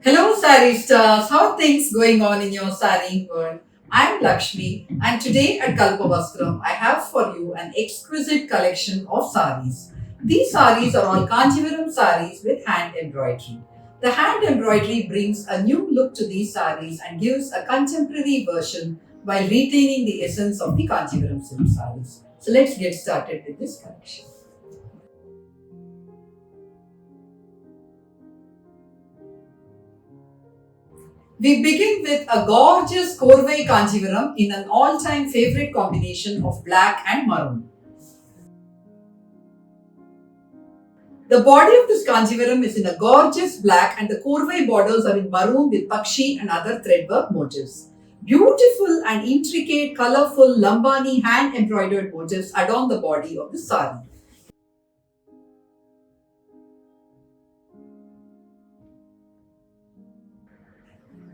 Hello, Sari Stars. How are things going on in your Sari world? I'm Lakshmi, and today at Kalpavastram, I have for you an exquisite collection of saris. These saris are all Kanjivaram saris with hand embroidery. The hand embroidery brings a new look to these saris and gives a contemporary version while retaining the essence of the Kanjivaram silk saris. So let's get started with this collection. We begin with a gorgeous Korvai Kanjivaram in an all-time favorite combination of black and maroon. The body of this Kanjivaram is in a gorgeous black and the Korvai borders are in maroon with Pakshi and other threadwork motifs. Beautiful and intricate, colorful Lambani hand embroidered motifs adorn the body of the sari.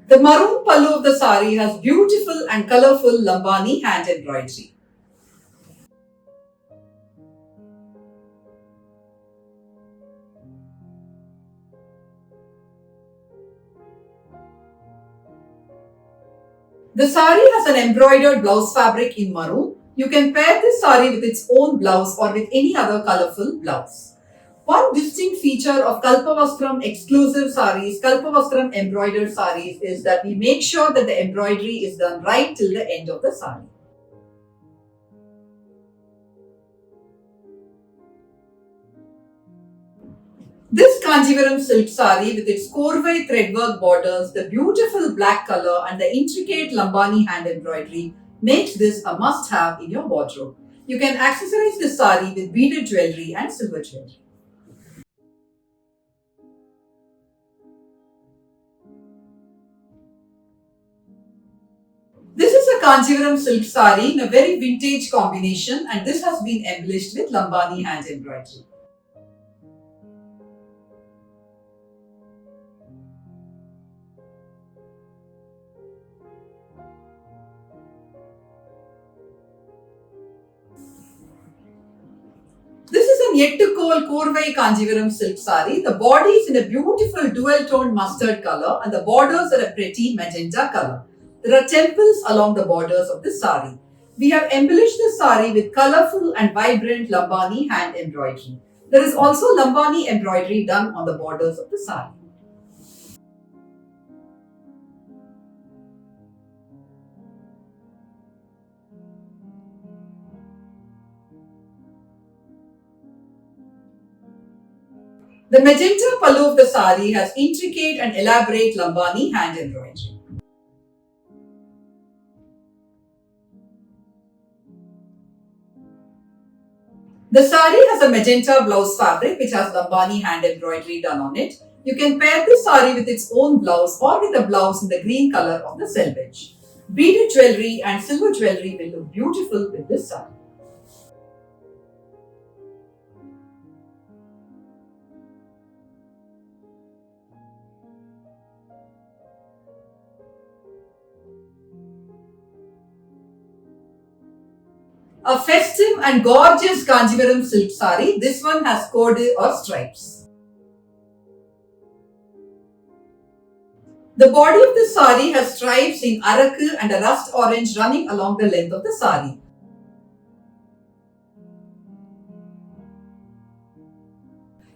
The maroon pallu of the sari has beautiful and colorful Lambani hand embroidery. The sari has an embroidered blouse fabric in maroon. You can pair this sari with its own blouse or with any other colorful blouse. One distinct feature of Kalpavastram exclusive saris, Kalpavastram embroidered saris, is that we make sure that the embroidery is done right till the end of the sari. This Kanjivaram silk sari with its Korvai threadwork borders, the beautiful black color and the intricate Lambani hand embroidery makes this a must-have in your wardrobe. You can accessorize this sari with beaded jewelry and silver jewelry. This is a Kanjivaram silk sari in a very vintage combination and this has been embellished with Lambani hand embroidery. This is an yet to call Korvai Kanjivaram silk sari. The body is in a beautiful dual toned mustard color and the borders are a pretty magenta color. There are temples along the borders of the sari. We have embellished the sari with colorful and vibrant Lambani hand embroidery. There is also Lambani embroidery done on the borders of the sari. The magenta pallu of the sari has intricate and elaborate Lambani hand embroidery. The sari has a magenta blouse fabric which has Lambani hand embroidery done on it. You can pair this sari with its own blouse or with a blouse in the green color of the selvage. Beaded jewelry and silver jewelry will look beautiful with this sari. A festive and gorgeous Kanjivaram silk sari. This one has cord or stripes. The body of the sari has stripes in araku and a rust orange running along the length of the sari.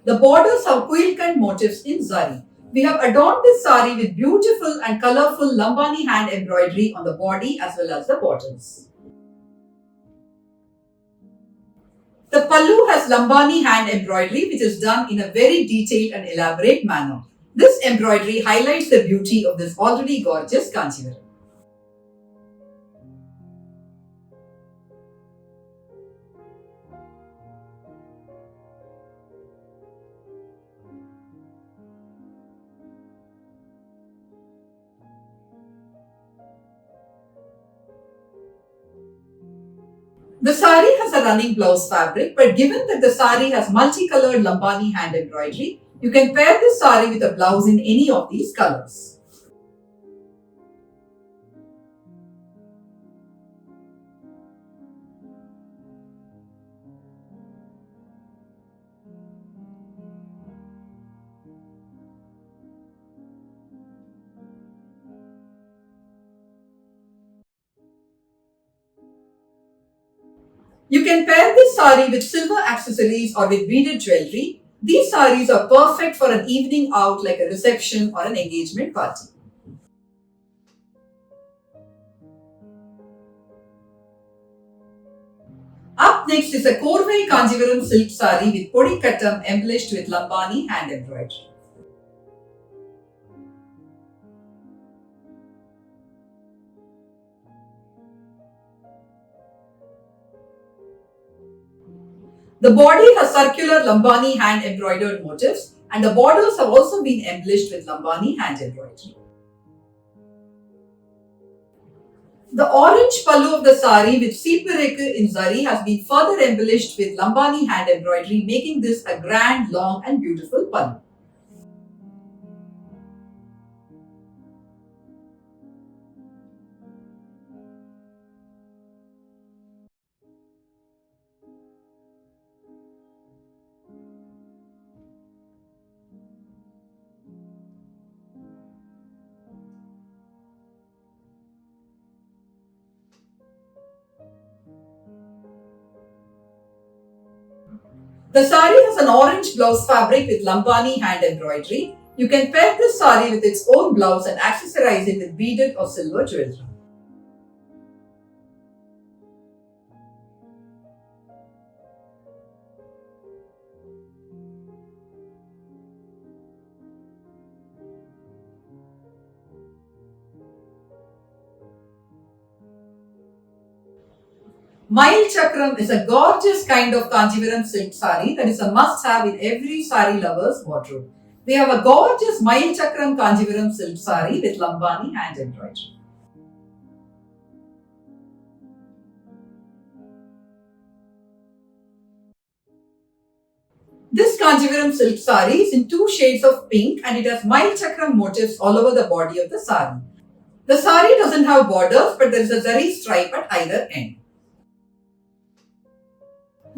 The borders have quilt motifs in zari. We have adorned this sari with beautiful and colorful Lambani hand embroidery on the body as well as the borders. The pallu has Lambani hand embroidery which is done in a very detailed and elaborate manner. This embroidery highlights the beauty of this already gorgeous Kanchivaram. The sari has a running blouse fabric, but given that the sari has multicolored Lambani hand embroidery, you can pair this sari with a blouse in any of these colors. You can pair this sari with silver accessories or with beaded jewelry. These saris are perfect for an evening out like a reception or an engagement party. Up next is a Korvai Kanjivaram silk sari with podikattam embellished with lambani hand embroidery. The body has circular lambani hand embroidered motifs and the borders have also been embellished with lambani hand embroidery. The orange pallu of the sari with seeparekku in zari has been further embellished with lambani hand embroidery, making this a grand, long and beautiful pallu. The sari has an orange blouse fabric with lambani hand embroidery. You can pair this sari with its own blouse and accessorize it with beaded or silver jewelry. Mail Chakram is a gorgeous kind of Kanjivaram silk sari that is a must-have in every sari lover's wardrobe. We have a gorgeous Mail Chakram Kanjivaram silk sari with lambani hand embroidery. This Kanjivaram silk sari is in two shades of pink and it has Mail Chakram motifs all over the body of the sari. The sari doesn't have borders but there is a zari stripe at either end.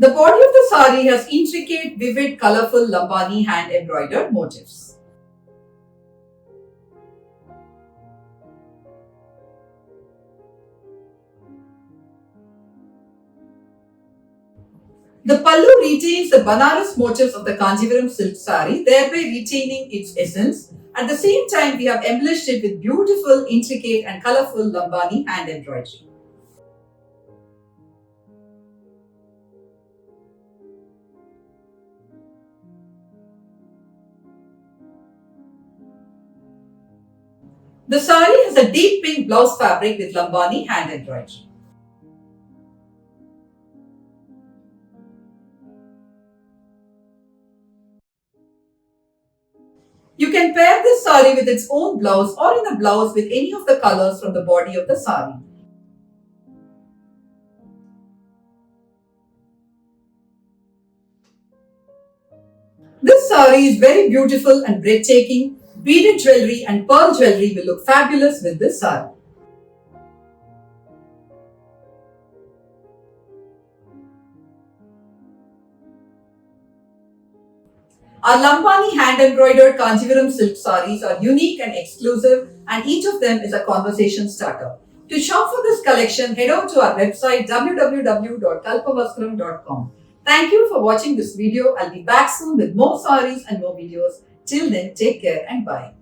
The body of the sari has intricate, vivid, colourful lambani hand embroidered motifs. The pallu retains the Banaras motifs of the Kanjivaram silk sari, thereby retaining its essence. At the same time, we have embellished it with beautiful, intricate and colourful lambani hand embroidery. The sari has a deep pink blouse fabric with lambani hand embroidery. You can pair this sari with its own blouse or in a blouse with any of the colors from the body of the sari. This sari is very beautiful and breathtaking. Beaded jewelry and pearl jewelry will look fabulous with this sari. Our lambani hand embroidered Kanjivaram silk saris are unique and exclusive and each of them is a conversation starter. To shop for this collection, head over to our website www.kalpavastram.com. Thank you for watching this video. I'll be back soon with more saris and more videos. Till then, take care and bye.